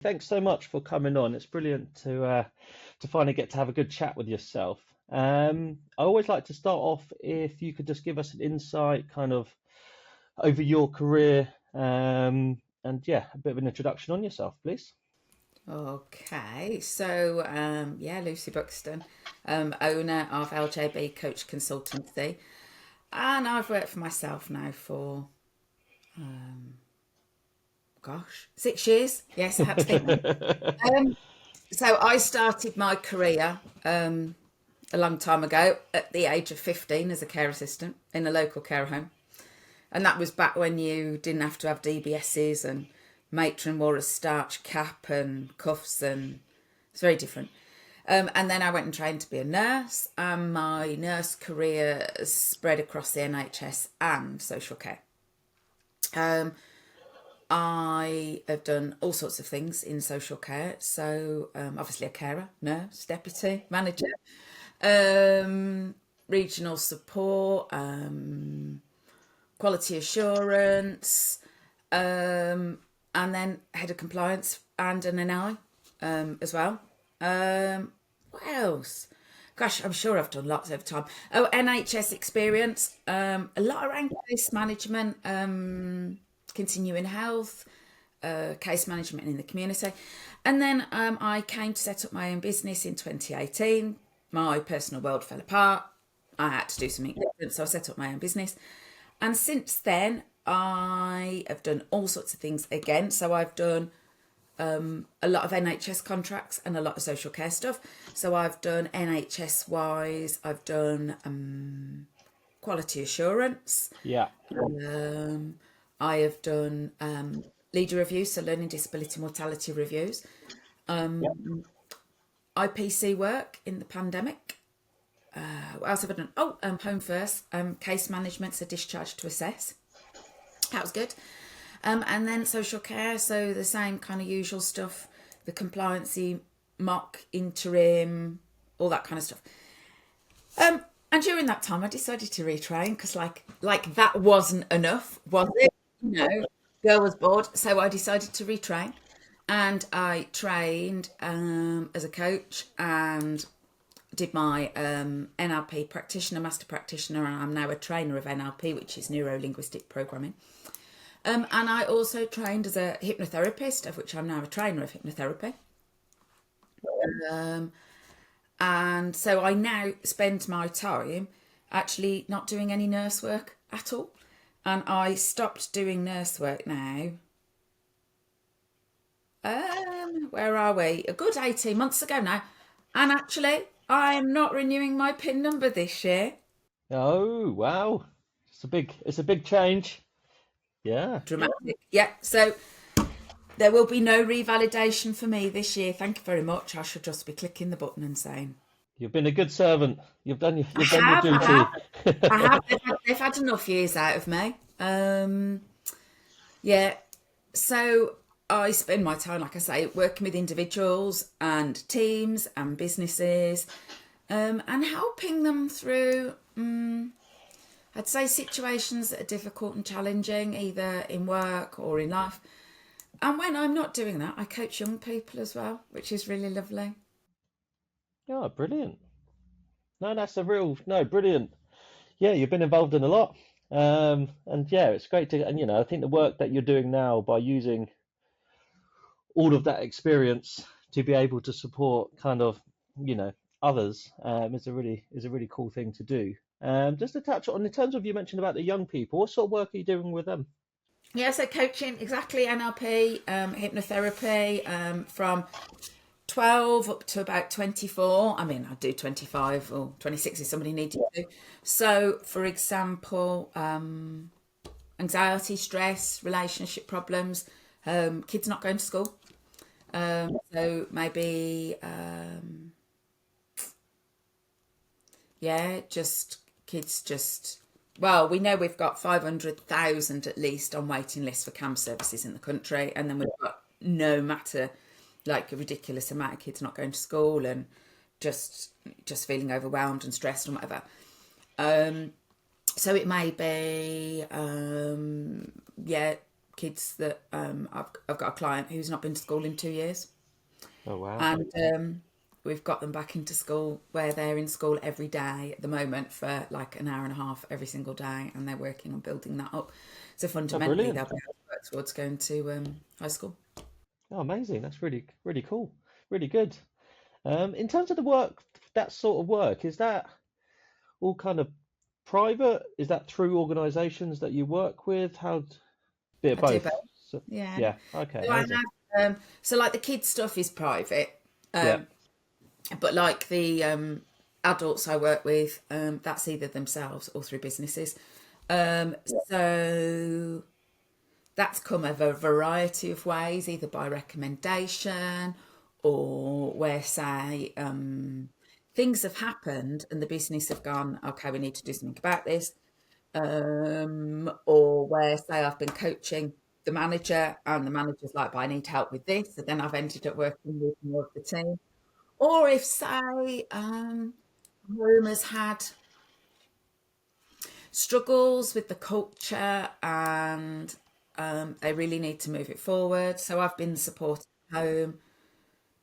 Thanks so much for coming on. It's brilliant to finally get to have a good chat with yourself. I always like to start off if you could just give us an insight kind of over your career, and yeah, a bit of an introduction on yourself, please. Okay, so yeah, Lucy Buxton, owner of LJB Coach Consultancy, and I've worked for myself now for gosh, 6 years. Yes, I had to think then. Um, so I started my career a long time ago at the age of 15 as a care assistant in a local care home, and that was back when you didn't have to have DBSs and matron wore a starch cap and cuffs, and it's very different. And then I went and trained to be a nurse, and my nurse career spread across the NHS and social care. Um, I have done all sorts of things in social care. So, obviously, a carer, nurse, deputy, manager, regional support, quality assurance, and then head of compliance and an NI as well. What else? Gosh, I'm sure I've done lots over time. Oh, NHS experience, a lot around case management, continuing health, case management in the community. And then I came to set up my own business in 2018. My personal world fell apart. I had to do something different, so I set up my own business. And since then, I have done all sorts of things again. So I've done a lot of NHS contracts and a lot of social care stuff. So I've done NHS wise, I've done quality assurance. Yeah. Um, I have done leader reviews, so learning disability mortality reviews. Yeah. IPC work in the pandemic. What else have I done? Oh, home first, case management, so discharge to assess. That was good. And then social care, so the same kind of usual stuff, the compliancy, mock, interim, all that kind of stuff. And during that time, I decided to retrain because, like that wasn't enough, was it? Girl was bored, so I decided to retrain, and I trained as a coach and did my NLP practitioner, master practitioner, and I'm now a trainer of NLP, which is neuro linguistic programming. And I also trained as a hypnotherapist, of which I'm now a trainer of hypnotherapy. Um, and so I now spend my time actually not doing any nurse work at all. And I stopped doing nurse work now. Where are we? A good 18 months ago now. And actually, I am not renewing my PIN number this year. Oh, wow. It's a big change. Yeah. Dramatic. Yeah. So there will be no revalidation for me this year. Thank you very much. I should just be clicking the button and saying, You've been a good servant. I You've done your have, I have, duty. I have. They've had enough years out of me. Yeah. So I spend my time, like I say, working with individuals and teams and businesses, and helping them through, I'd say, situations that are difficult and challenging, either in work or in life. And when I'm not doing that, I coach young people as well, which is really lovely. Oh, brilliant. No, no, brilliant. Yeah, you've been involved in a lot. And yeah, it's great to, and I think the work that you're doing now by using all of that experience to be able to support kind of, you know, others, is a really cool thing to do. Just to touch on, in terms of, you mentioned about the young people, what sort of work are you doing with them? Yeah, so coaching, exactly, NLP, hypnotherapy, from 12 up to about 24. I mean, I do 25 or 26 if somebody needed to. So, for example, anxiety, stress, relationship problems, kids not going to school. So maybe, yeah, just kids just, well, we know we've got 500,000 at least on waiting lists for CAM services in the country. And then we've got no matter, like a ridiculous amount of kids not going to school and just feeling overwhelmed and stressed and whatever. So it may be, yeah, kids that I've got a client who's not been to school in 2 years, Oh wow. and we've got them back into school where they're in school every day at the moment for like an hour and a half every single day, and they're working on building that up. So Oh, fundamentally, they'll brilliant. be able to work towards going to high school. Oh, amazing. That's really cool. Really good. In terms of the work, that sort of work, is that all kind of private? Is that through organizations that you work with? How, bit of I do both? both. So, Yeah. yeah. Okay, So I amazing. have so like the kids stuff is private, Yeah. um, but like the adults I work with, that's either themselves or through businesses. Um, so that's come of a variety of ways, either by recommendation or where, say, things have happened and the business have gone, okay, we need to do something about this. Or where, say, I've been coaching the manager and the manager's like, but I need help with this. So then I've ended up working with more of the team. Or if, say, home has had struggles with the culture and they really need to move it forward. So I've been supporting home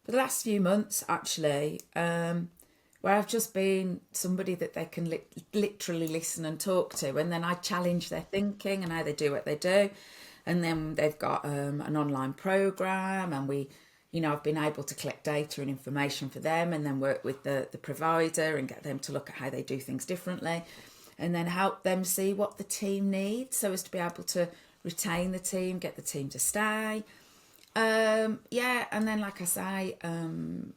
for the last few months, actually, where I've just been somebody that they can literally listen and talk to, and then I challenge their thinking and how they do what they do. And then they've got an online program, and I've been able to collect data and information for them, and then work with the provider and get them to look at how they do things differently, and then help them see what the team needs so as to be able to retain the team, get the team to stay. Yeah, and then like I say,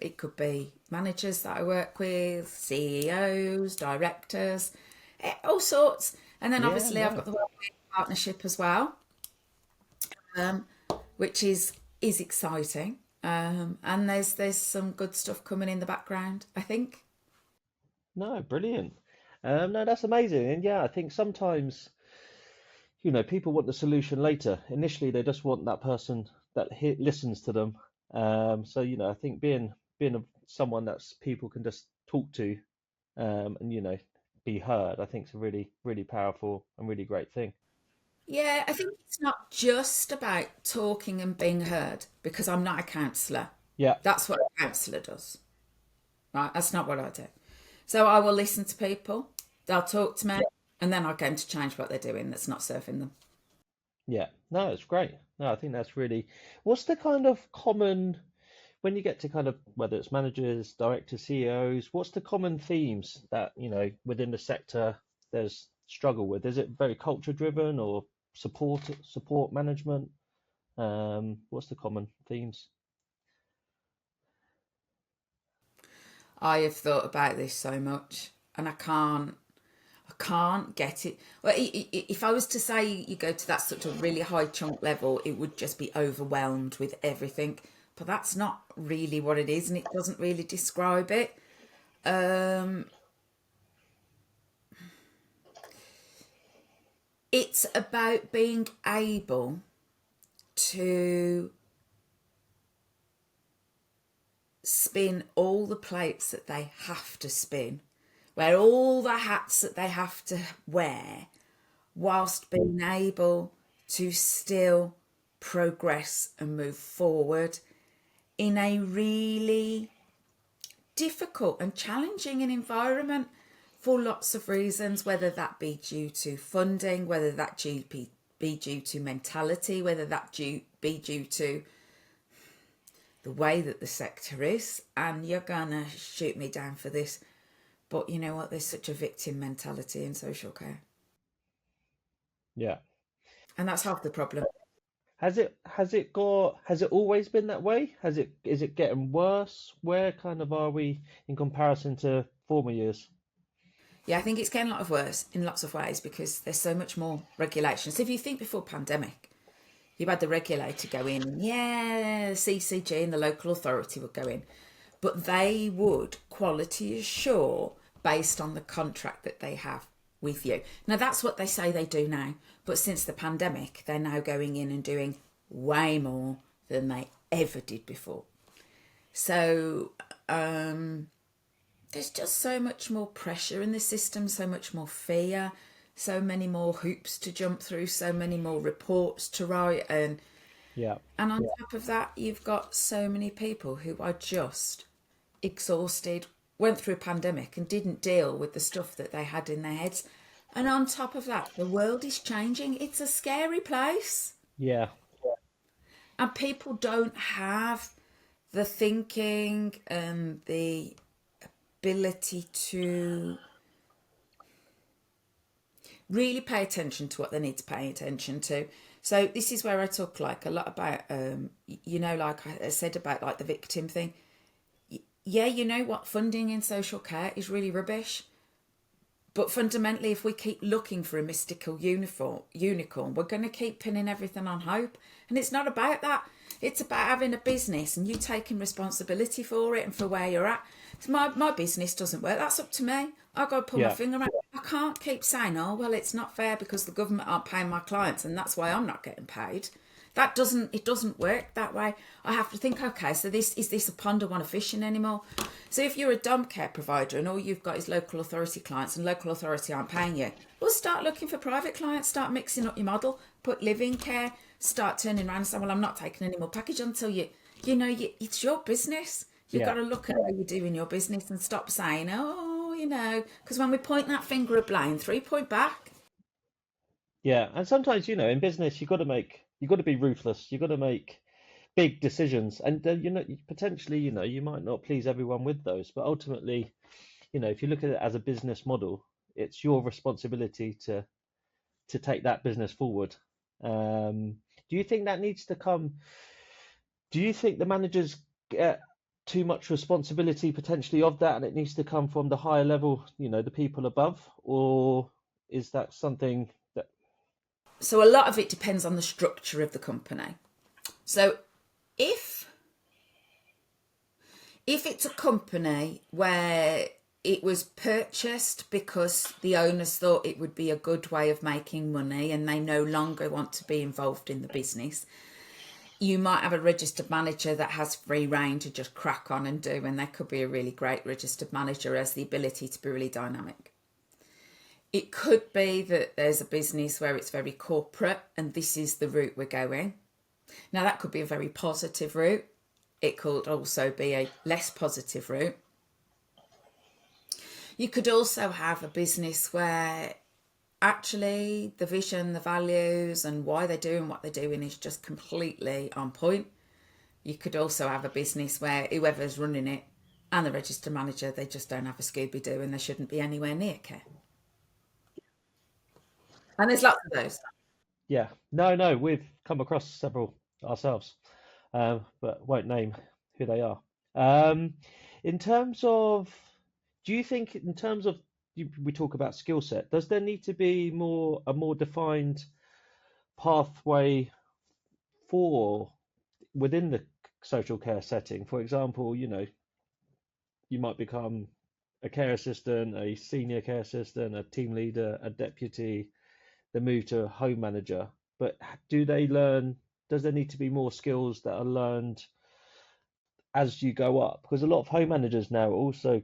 it could be managers that I work with, CEOs, directors, all sorts. And then Yeah, obviously I've no. got the wellbeing partnership as well, um, which is exciting. And there's some good stuff coming in the background, I think. No, brilliant. No, that's amazing. And yeah, I think sometimes, people want the solution later. Initially, they just want that person that listens to them. So, I think being someone that's people can just talk to, and be heard, I think is a really powerful and really great thing. Yeah, I think it's not just about talking and being heard because I'm not a counsellor. Yeah, That's what a counsellor does, right? That's not what I do. So I will listen to people, they'll talk to me, and then I'll get them to change what they're doing that's not serving them. yeah. No, it's great. No, I think that's really. What's the kind of common when you get to kind of whether it's managers, directors, CEOs, what's the common themes that, within the sector there's struggle with? Is it very culture driven or support management? What's the common themes? I have thought about this so much, and I can't get it. Well, if I was to say you go to that sort of really high chunk level, it would just be overwhelmed with everything. But that's not really what it is, and it doesn't really describe it. Um, it's about being able to spin all the plates that they have to spin, wear all the hats that they have to wear, whilst being able to still progress and move forward in a really difficult and challenging environment for lots of reasons, whether that be due to funding, whether that be due to mentality, whether that be due to the way that the sector is. And you're gonna shoot me down for this, but you know what? There's such a victim mentality in social care, Yeah. and that's half the problem. Has it always been that way? Is it getting worse? Where kind of are we in comparison to former years? Yeah, I think it's getting a lot of worse in lots of ways because there's so much more regulation. So if you think before pandemic, you had the regulator go in, and yeah, the CCG and the local authority would go in, but they would quality assure based on the contract that they have with you. Now that's what they say they do now, but since the pandemic, they're now going in and doing way more than they ever did before. So there's just so much more pressure in the system, so much more fear, so many more hoops to jump through, so many more reports to write, Yeah. and on top of that, you've got so many people who are just exhausted, went through a pandemic and didn't deal with the stuff that they had in their heads. And on top of that, the world is changing. It's a scary place. Yeah. And people don't have the thinking and the ability to really pay attention to what they need to pay attention to. So this is where I talk like a lot about, like I said about like the victim thing. Yeah, you know what? Funding in social care is really rubbish. But fundamentally, if we keep looking for a mystical unicorn, we're going to keep pinning everything on hope. And it's not about that. It's about having a business and you taking responsibility for it and for where you're at. So my business doesn't work. That's up to me. I've got to pull my Yeah. finger out. I can't keep saying, oh, well, it's not fair because the government aren't paying my clients and that's why I'm not getting paid. It doesn't work that way. I have to think, okay, so is this a pond I want to fish in anymore? So if you're a dom care provider and all you've got is local authority clients and local authority aren't paying you, well, start looking for private clients, start mixing up your model, put living care, start turning around and saying, well, I'm not taking any more package until it's your business. You've Yeah. got to look at how you're doing your business and stop saying, because when we point that finger at blame, 3 point back. Yeah. And sometimes, in business, you got to be ruthless. You got to make big decisions, and potentially, you might not please everyone with those, but ultimately, if you look at it as a business model, it's your responsibility to take that business forward. Do you think that needs to come? Do you think the managers get too much responsibility potentially of that, and it needs to come from the higher level, the people above, or is that something that? So a lot of it depends on the structure of the company. So if it's a company where it was purchased because the owners thought it would be a good way of making money and they no longer want to be involved in the business, you might have a registered manager that has free rein to just crack on and do, and that could be a really great registered manager, has the ability to be really dynamic. It could be that there's a business where it's very corporate and this is the route we're going. Now, that could be a very positive route. It could also be a less positive route. You could also have a business where actually the vision, the values, and why they're doing what they're doing is just completely on point. You could also have a business where whoever's running it and the register manager, they just don't have a Scooby-Doo and they shouldn't be anywhere near care. And there's lots of those. Yeah, no, we've come across several ourselves, but won't name who they are. Um, in terms of, do you think in terms of we talk about skill set, does there need to be a more defined pathway for within the social care setting? For example, you might become a care assistant, a senior care assistant, a team leader, a deputy, then move to a home manager. But do they learn, does there need to be more skills that are learned as you go up? Because a lot of home managers now are also,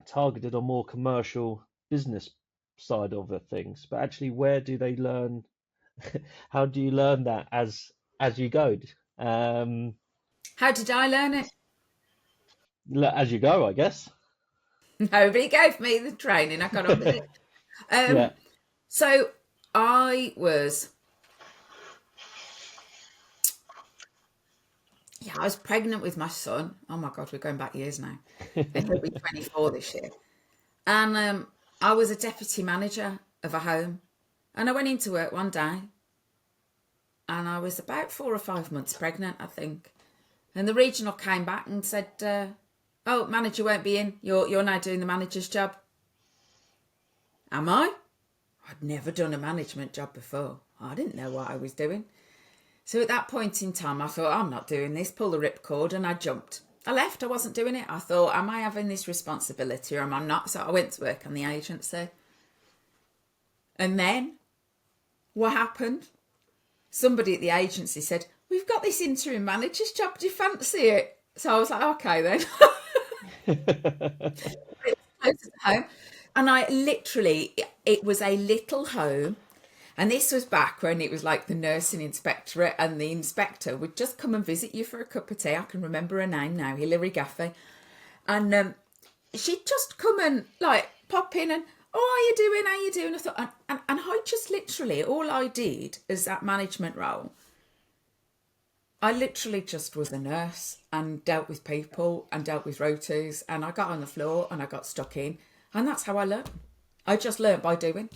targeted on more commercial business side of the things. But actually, where do they learn? How do you learn that as you go? Um, How did I learn it? as you go, I guess. Nobody gave me the training. I got on with it. Yeah. So I was, I was pregnant with my son. Oh my God, we're going back years now. And he'll be 24 this year. And I was a deputy manager of a home. And I went into work one day and I was about 4 or 5 months pregnant, I think. And the regional came back and said, oh, manager won't be in. You're now doing the manager's job. Am I? I'd never done a management job before. I didn't know what I was doing. So at that point in time, I thought, I'm not doing this. Pull the ripcord, and I jumped. I left. I wasn't doing it. I thought, am I having this responsibility or am I not? So I went to work on the agency. And then what happened? Somebody at the agency said, we've got this interim manager's job. Do you fancy it? So I was like, okay then. Close to home. And I literally, it was a little home. And this was back when it was like the nursing inspectorate, and the inspector would just come and visit you for a cup of tea. I can remember her name now, Hilary Gaffey. And she'd just come and like pop in and, oh, how you doing? How you doing? I thought, and I just literally, all I did as that management role, I literally just was a nurse and dealt with people and dealt with rotas, and I got on the floor and I got stuck in, and that's how I learned. I just learned by doing.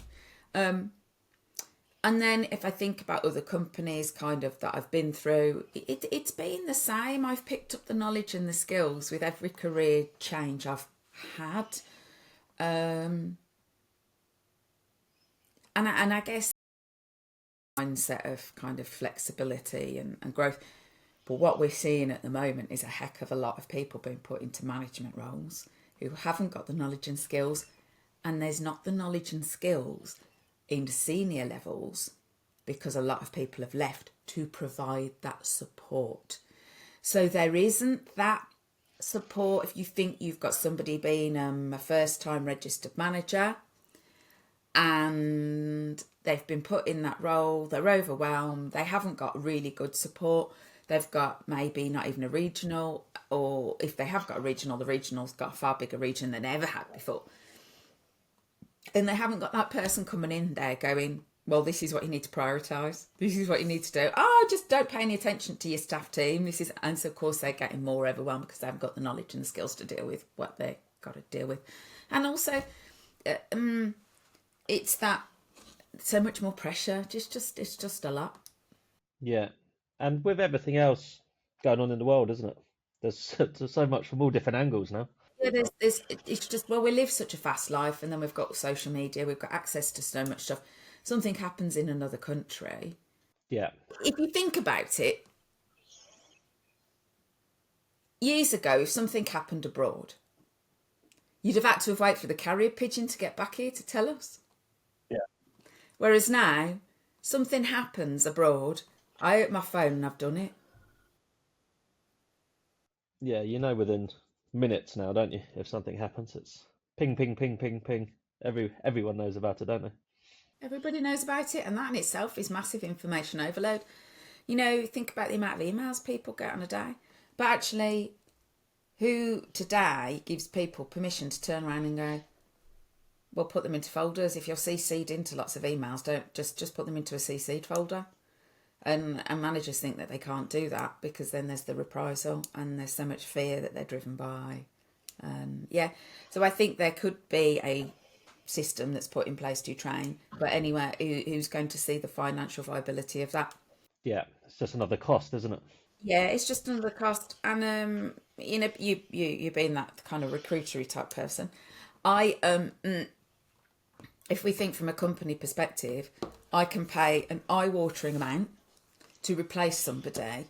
And then if I think about other companies kind of that I've been through, it's been the same. I've picked up the knowledge and the skills with every career change I've had. And I guess mindset of kind of flexibility and growth. But what we're seeing at the moment is a heck of a lot of people being put into management roles who haven't got the knowledge and skills, and there's not the knowledge and skills in senior levels because a lot of people have left to provide that support. So there isn't that support if you think you've got somebody being a first-time registered manager and they've been put in that role, they're overwhelmed, they haven't got really good support, they've got maybe not even a regional, or if they have got a regional, the regional's got a far bigger region than they ever had before. And they haven't got that person coming in there going, well, this is what you need to prioritise. This is what you need to do. Oh, just don't pay any attention to your staff team. This is, and so of course they're getting more overwhelmed because they haven't got the knowledge and the skills to deal with what they've got to deal with. And also, it's that so much more pressure. It's just a lot. Yeah, and with everything else going on in the world, isn't it? There's so much from all different angles now. Yeah, it's just, well, we live such a fast life, and then we've got social media, we've got access to so much stuff. Something happens in another country. Yeah. If you think about it, years ago, if something happened abroad, you'd have had to have waited for the carrier pigeon to get back here to tell us. Yeah. Whereas now, something happens abroad, I open my phone and I've done it. Yeah, you know within minutes now, don't you? If something happens, it's ping, ping, ping, ping, ping. Everyone knows about it, don't they? Everybody knows about it, and that in itself is massive information overload. You know, think about the amount of emails people get on a day. But actually, who today gives people permission to turn around and go, well, put them into folders. If you're CC'd into lots of emails, don't just put them into a CC'd folder. And managers think that they can't do that because then there's the reprisal and there's so much fear that they're driven by. Yeah, so I think there could be a system that's put in place to train, but anyway, who's going to see the financial viability of that? Yeah, it's just another cost, isn't it? Yeah, it's just another cost. And you know, you being that kind of recruitery type person, if we think from a company perspective, I can pay an eye-watering amount to replace somebody,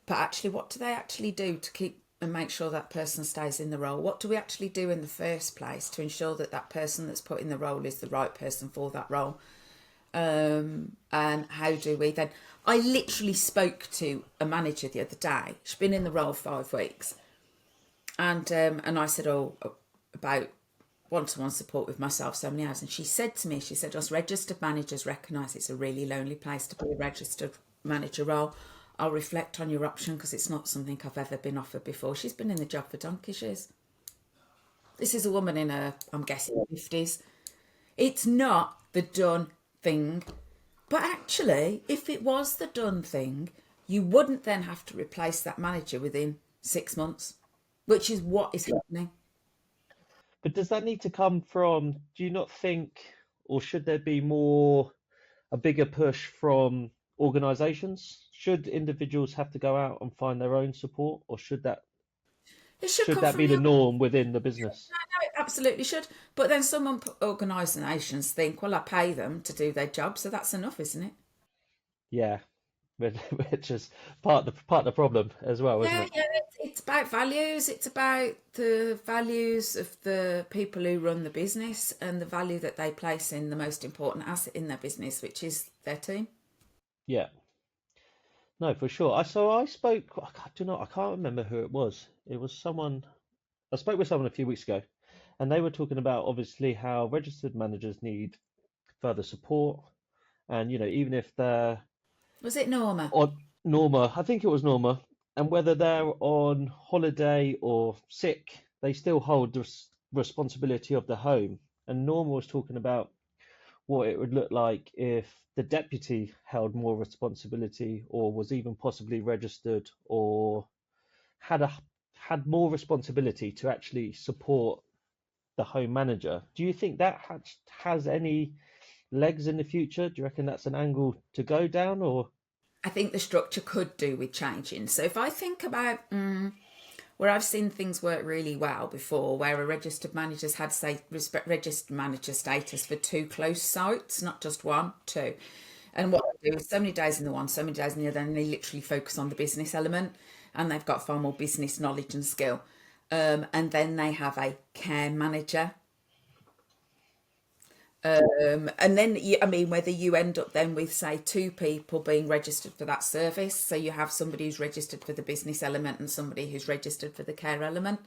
but actually what do they actually do to keep and make sure that person stays in the role? What do we actually do in the first place to ensure that that person that's put in the role is the right person for that role? And how do we then? I literally spoke to a manager the other day. She's been in the role 5 weeks, and I said, about one-to-one support with myself so many hours, and she said to me, us registered managers recognise it's a really lonely place to be a registered manager role. I'll reflect on your option because it's not something I've ever been offered before. She's been in the job for donkey's years. This is a woman in her, I'm guessing, 50s. It's not the done thing. But actually, if it was the done thing, you wouldn't then have to replace that manager within 6 months, which is what is happening. But does that need to come from, do you not think, or should there be a bigger push from organisations? Should individuals have to go out and find their own support, or should that be the norm within the business? No, it absolutely should. But then some organisations think, well, I pay them to do their job, so that's enough, isn't it? Yeah, which is part of the problem as well, isn't it? Yeah, it's about values. It's about the values of the people who run the business and the value that they place in the most important asset in their business, which is their team. Yeah. No, for sure. I spoke. I can't remember who it was. It was someone. I spoke with someone a few weeks ago, and they were talking about obviously how registered managers need further support, and even if they're Was it Norma? on Norma, I think it was Norma, and whether they're on holiday or sick, they still hold the responsibility of the home. And Norma was talking about what it would look like if the deputy held more responsibility or was even possibly registered or had a had more responsibility to actually support the home manager. Do you think that has any legs in the future? Do you reckon that's an angle to go down, or? I think the structure could do with changing. So if I think about where I've seen things work really well before, where a registered manager's had, say, registered manager status for two close sites, not just one, two. And what they do is so many days in the one, so many days in the other, and they literally focus on the business element, and they've got far more business knowledge and skill. And then they have a care manager. And then, I mean, whether you end up then with, say, two people being registered for that service. So you have somebody who's registered for the business element and somebody who's registered for the care element,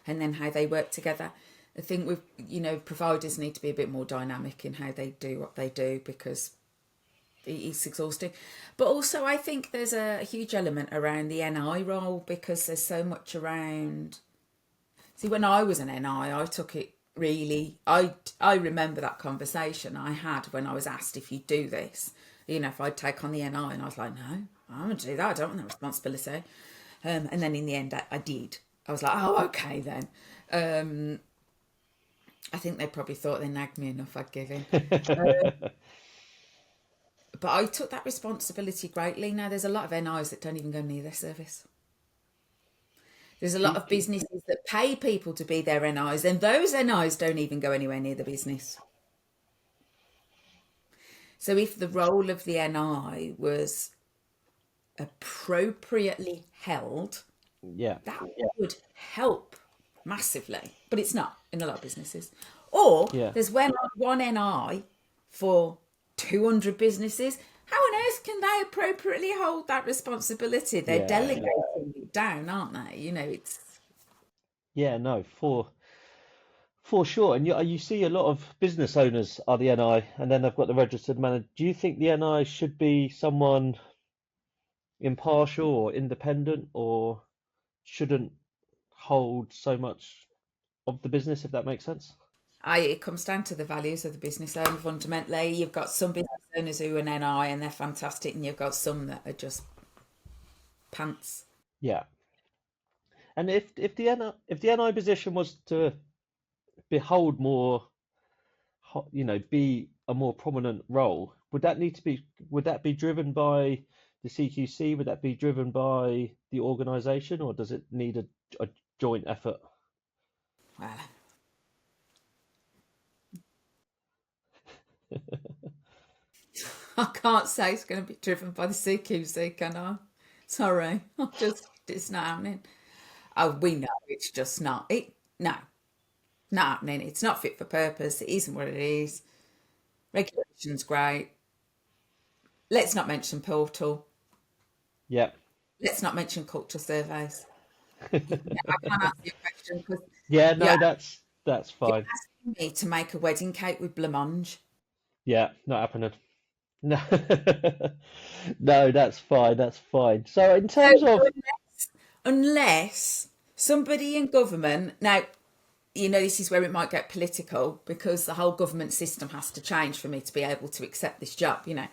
and then how they work together. I think providers need to be a bit more dynamic in how they do what they do, because it's exhausting. But also, I think there's a huge element around the NI role, because there's so much around. See, when I was an NI, I took it really. I remember that conversation I had when I was asked if you do this, if I'd take on the NI, and I was like, no, I don't want to do that. I don't want that responsibility. And then in the end, I did. I was like, oh, okay then. I think they probably thought they nagged me enough, I'd give in. But I took that responsibility greatly. Now, there's a lot of NIs that don't even go near their service. There's a lot of businesses that pay people to be their NIs, and those NIs don't even go anywhere near the business. So if the role of the NI was appropriately held, Yeah, that would help massively. But it's not in a lot of businesses. Or yeah, there's one NI for 200 businesses. How on earth can they appropriately hold that responsibility? They're yeah, delegating it down, aren't they? It's. yeah. No, for sure. And you see a lot of business owners are the NI, and then they've got the registered manager. Do you think the NI should be someone impartial or independent, or shouldn't hold so much of the business, if that makes sense? It comes down to the values of the business owner fundamentally. You've got some business owners who are an NI and they're fantastic, and you've got some that are just pants. Yeah. And if the NI position was to behold more, be a more prominent role, would that be driven by the CQC? Would that be driven by the organisation, or does it need a joint effort? Well, I can't say it's going to be driven by the CQC, can I? Sorry, it's not happening. Oh, we know it's just not. No, not happening. It's not fit for purpose. It isn't what it is. Regulation's great. Let's not mention portal. Yeah. Let's not mention culture surveys. I can't answer your question because Yeah, yeah, no, that's you're fine. asking me to make a wedding cake with blancmange. Yeah, not happening. No, no, that's fine. That's fine. So in So terms of, unless somebody in government now, this is where it might get political, because the whole government system has to change for me to be able to accept this job. Unless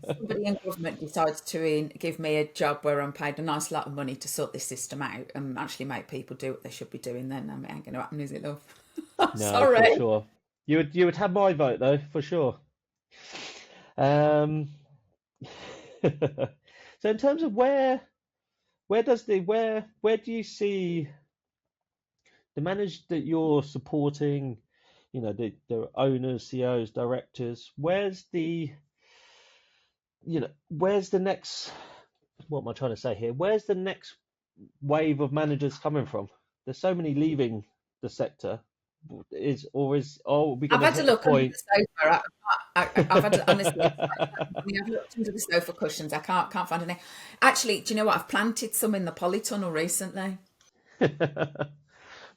somebody in government decides to give me a job where I'm paid a nice lot of money to sort this system out and actually make people do what they should be doing, then it ain't going to happen, is it, love? no, for Sorry. sure. You would have my vote though, for sure. Um, so in terms of where do you see the managers that you're supporting, the owners, CEOs, directors, where's the next, what am I trying to say here? Where's the next wave of managers coming from? There's so many leaving the sector. Are we I've going to had to hit a look under point? the sofa. I've had to, honestly, I've looked under the sofa cushions. I can't find any. Actually, do you know what? I've planted some in the polytunnel recently.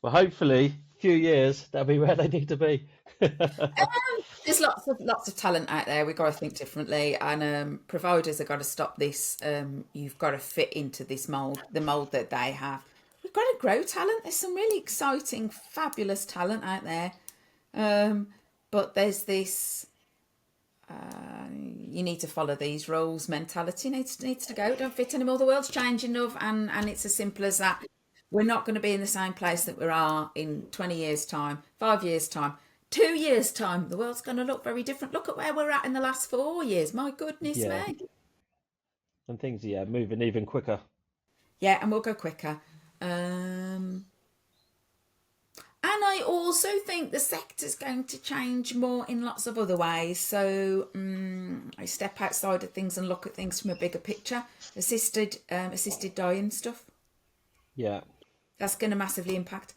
Well, hopefully, few years, they'll be where they need to be. There's lots of talent out there. We've got to think differently, and providers have got to stop this. You've got to fit into this mold, the mold that they have. We've got to grow talent. There's some really exciting, fabulous talent out there, but there's this. You need to follow these rules. Mentality needs to go. Don't fit anymore. The world's changing enough, and it's as simple as that. We're not going to be in the same place that we are in 20 years' time, 5 years' time. 2 years' time, the world's going to look very different. Look at where we're at in the last 4 years. My goodness Yeah, me. and things, yeah, moving even quicker. Yeah, and we'll go quicker. And I also think the sector's going to change more in lots of other ways. So I step outside of things and look at things from a bigger picture. Assisted dying stuff. Yeah, That's going to massively impact.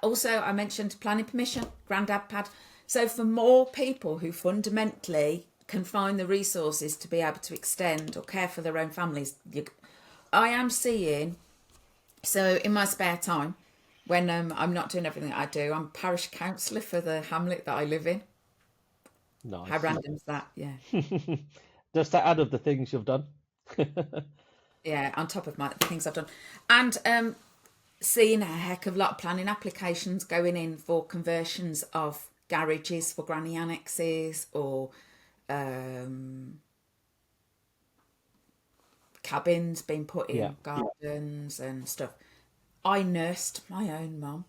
Also, I mentioned planning permission, granddad pad. So for more people who fundamentally can find the resources to be able to extend or care for their own families, I am seeing, so in my spare time, when I'm not doing everything that I do, I'm parish councillor for the hamlet that I live in. How nice. random is that? Yeah. Just to add of the things you've done. Yeah, on top of the things I've done. And seeing a heck of a lot of planning applications going in for conversions of garages for granny annexes or cabins being put Yeah, in gardens and stuff. I nursed my own mum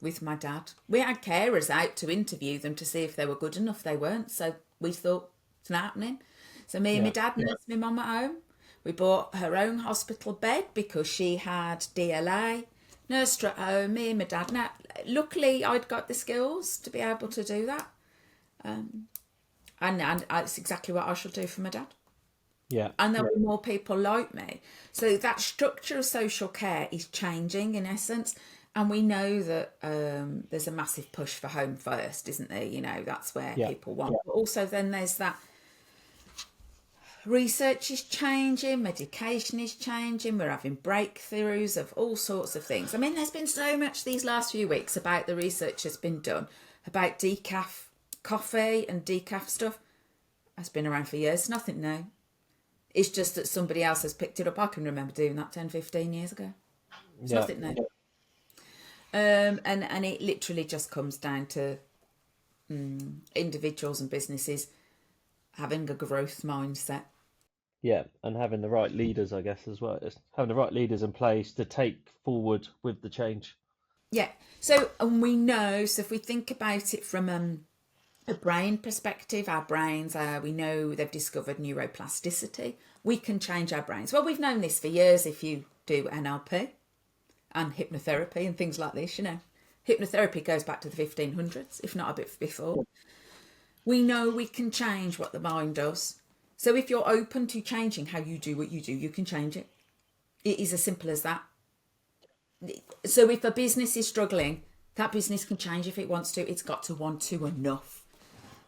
with my dad. We had carers out to interview them to see if they were good enough. They weren't, so we thought it's not happening. So me and my yeah, dad nursed my mum at home. We bought her own hospital bed because she had DLA. Nursed her at home, me and my dad. Now, luckily, I'd got the skills to be able to do that. And it's exactly what I shall do for my dad. yeah, And there were more people like me. So that structure of social care is changing in essence. And we know that there's a massive push for home first, isn't there? You know, that's where yeah, people want. But also then there's that research is changing, medication is changing, we're having breakthroughs of all sorts of things. I mean, there's been so much these last few weeks about the research that's been done about decaf coffee and decaf stuff. That's been around for years, nothing new. It's just that somebody else has picked it up. I can remember doing that 10, 15 years ago. It's yeah, nothing new. And it literally just comes down to individuals and businesses having a growth mindset. yeah. And having the right leaders, I guess, as well. It's having the right leaders in place to take forward with the change. Yeah. So, and we know, so if we think about it from a brain perspective, our brains, we know they've discovered neuroplasticity. We can change our brains. Well, we've known this for years if you do NLP and hypnotherapy and things like this, you know. Hypnotherapy goes back to the 1500s, if not a bit before. We know we can change what the mind does. So if you're open to changing how you do what you do, you can change it. It is as simple as that. So if a business is struggling, that business can change if it wants to. It's got to want to enough.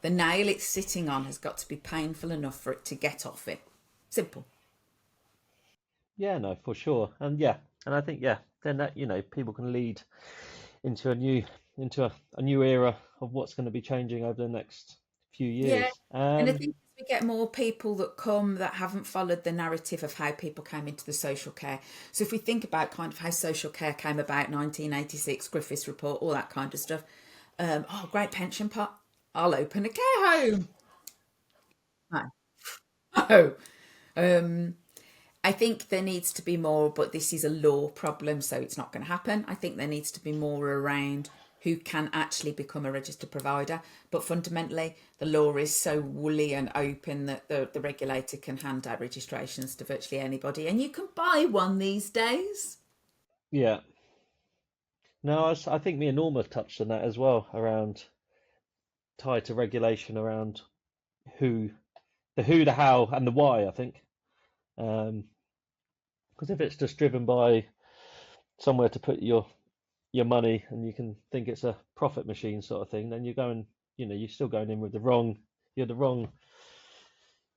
The nail it's sitting on has got to be painful enough for it to get off it. Simple. Yeah, no, for sure. And I think, yeah, then that, people can lead into a new era of what's going to be changing over the next few Yeah. years. And I think as we get more people that come that haven't followed the narrative of how people came into the social care. So if we think about kind of how social care came about, 1986, Griffiths report, all that kind of stuff. Great pension pot. I'll open a care home. No. I think there needs to be more, but this is a law problem, so it's not going to happen. I think there needs to be more around who can actually become a registered provider. But fundamentally, the law is so woolly and open that the regulator can hand out registrations to virtually anybody. And you can buy one these days. Yeah. No, I think me and Norma touched on that as well, around tied to regulation around who, the how, and the why, I think. Because if it's just driven by somewhere to put your money and you can think it's a profit machine sort of thing, then you're still going in with you're the wrong,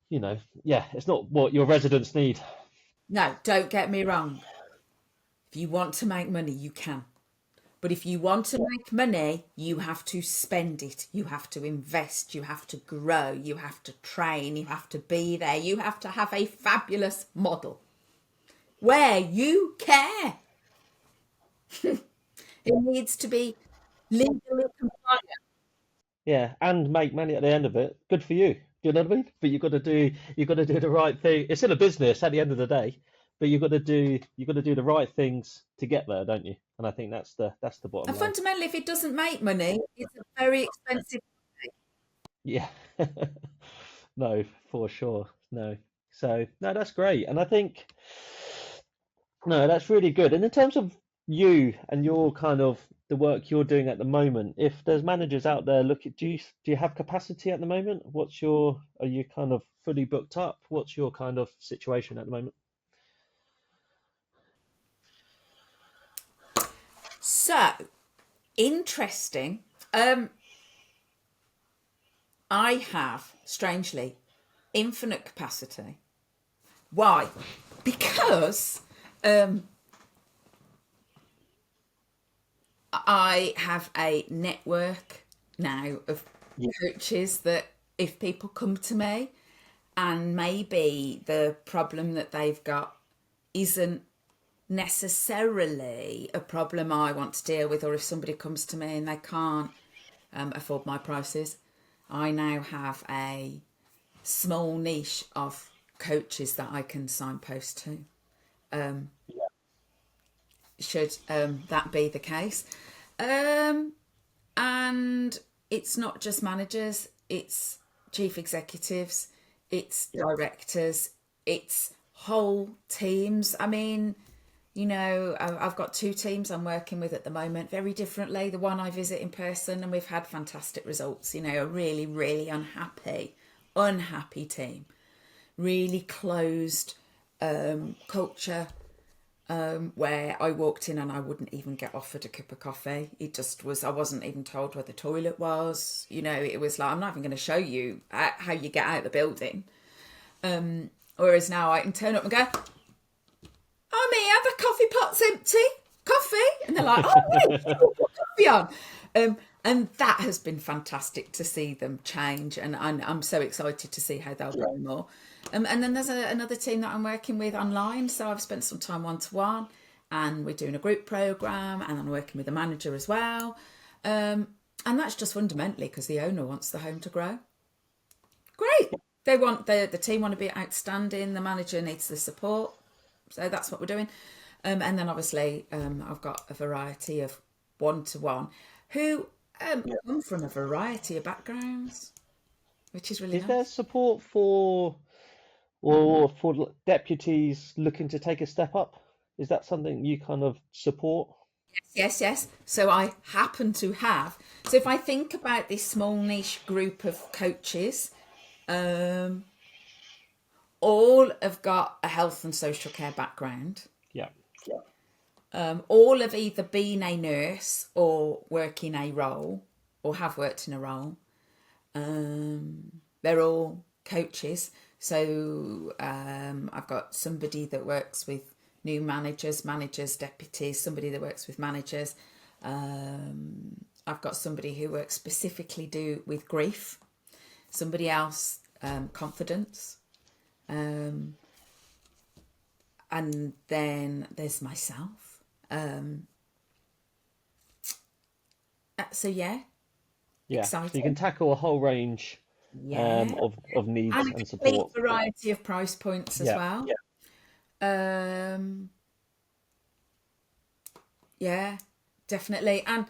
yeah, it's not what your residents need. No, don't get me wrong. If you want to make money, you can. But if you want to make money, you have to spend it. You have to invest. You have to grow. You have to train. You have to be there. You have to have a fabulous model where you care. It needs to be legally compliant. Yeah, and make money at the end of it. Good for you. Do you know what I mean? But you got to do the right thing. It's still a business at the end of the day, but you got to do the right things to get there, don't you? And I think that's the bottom And line. fundamentally, if it doesn't make money, it's a very expensive. Yeah. No, for sure. No. So, no, that's great. And I think, no, that's really good. And in terms of you and your kind of the work you're doing at the moment, if there's managers out there, look at, do you have capacity at the moment? Are you kind of fully booked up? What's your kind of situation at the moment? So interesting. Um, I have, strangely, infinite capacity. Why? Because um, I have a network now of Yeah. coaches that if people come to me and maybe the problem that they've got isn't necessarily a problem I want to deal with, or if somebody comes to me and they can't afford my prices, I now have a small niche of coaches that I can signpost to. Should that be the case? Um, and it's not just managers, it's chief executives, it's directors, it's whole teams. I mean, I've got two teams I'm working with at the moment very differently. The one I visit in person, and we've had fantastic results. A really, really unhappy team, really closed culture, where I walked in and I wouldn't even get offered a cup of coffee. It just was, I wasn't even told where the toilet was. It was like, I'm not even going to show you how you get out of the building. Whereas now I can turn up and go, oh, me, the coffee pot's empty. Coffee? And they're like, oh, yeah, put coffee on. And that has been fantastic to see them change. And I'm so excited to see how they'll grow more. And then there's another team that I'm working with online. So I've spent some time one-to-one, and we're doing a group program, and I'm working with a manager as well. And that's just fundamentally because the owner wants the home to grow. Great. They want the team want to be outstanding. The manager needs the support. So that's what we're doing. And then obviously I've got a variety of one-to-one who come from a variety of backgrounds, which is really Is there nice. support for deputies looking to take a step up? Is that something you kind of support? Yes, yes. So I happen to have. So if I think about this small niche group of coaches, um, all have got a health and social care background. Yeah. All have either been a nurse or work in a role or have worked in a role. They're all coaches. So I've got somebody that works with new managers, deputies, somebody that works with managers. I've got somebody who works specifically with grief, somebody else confidence. And then there's myself. So yeah, Yeah. So you can exciting. tackle a whole range Yeah. of needs And a and complete support. variety of price points as Yeah. well. Um, yeah, definitely. And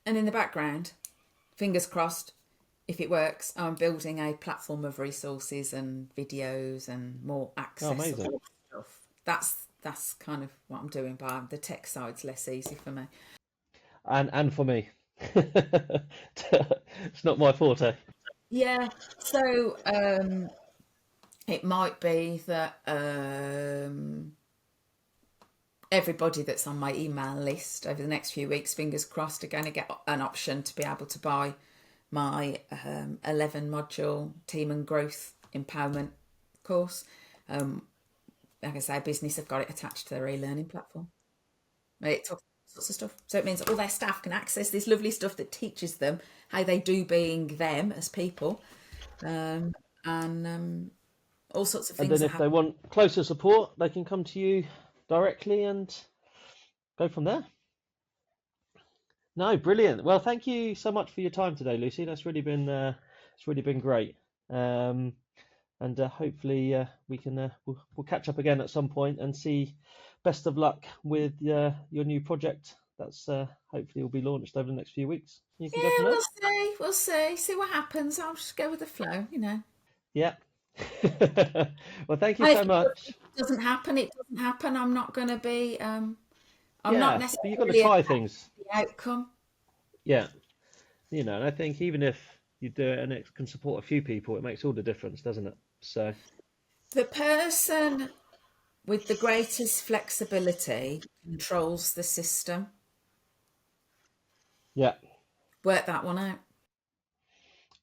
in the background, fingers crossed, if it works, I'm building a platform of resources and videos and more Oh, amazing. accessible stuff. That's kind of what I'm doing, but the tech side's less easy for me. And for me. It's not my forte. Yeah. So it might be that everybody that's on my email list over the next few weeks, fingers crossed, are going to get an option to be able to buy my 11 module team and growth empowerment course. Like I say, business have got it attached to their e-learning platform. It took sorts of stuff. So it means all their staff can access this lovely stuff that teaches them how they do being them as people, and all sorts of And things then that if they happen. want closer support, they can come to you directly and go from there. No, brilliant. Well, thank you so much for your time today, Lucy. That's really been it's really been great. Um, and hopefully we can we'll catch up again at some point and see. Best of luck with your new project. That's hopefully will be launched over the next few weeks. You can go Yeah, from there. we'll see. We'll see what happens. I'll just go with the flow, you know. Yeah. Well, thank you And if so much. it doesn't happen, it doesn't happen. I'm not going to be. I'm not Yeah, but you've got to necessarily try attached things. to the outcome. Yeah, and I think even if you do it and it can support a few people, it makes all the difference, doesn't it? So, The person with the greatest flexibility controls the system. yeah, Work that one out.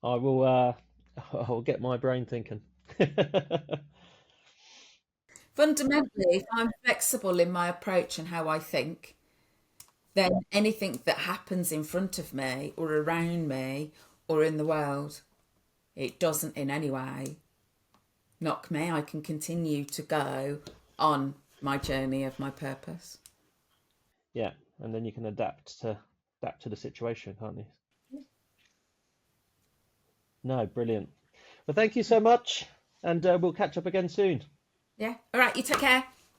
I will. I'll get my brain thinking. Fundamentally, if I'm flexible in my approach and how I think, then anything that happens in front of me or around me or in the world, it doesn't in any way knock me. I can continue to go on my journey of my purpose. Yeah, and then you can adapt to the situation, can't you? No, brilliant. Well, thank you so much, and we'll catch up again soon. Yeah. All right. You take care.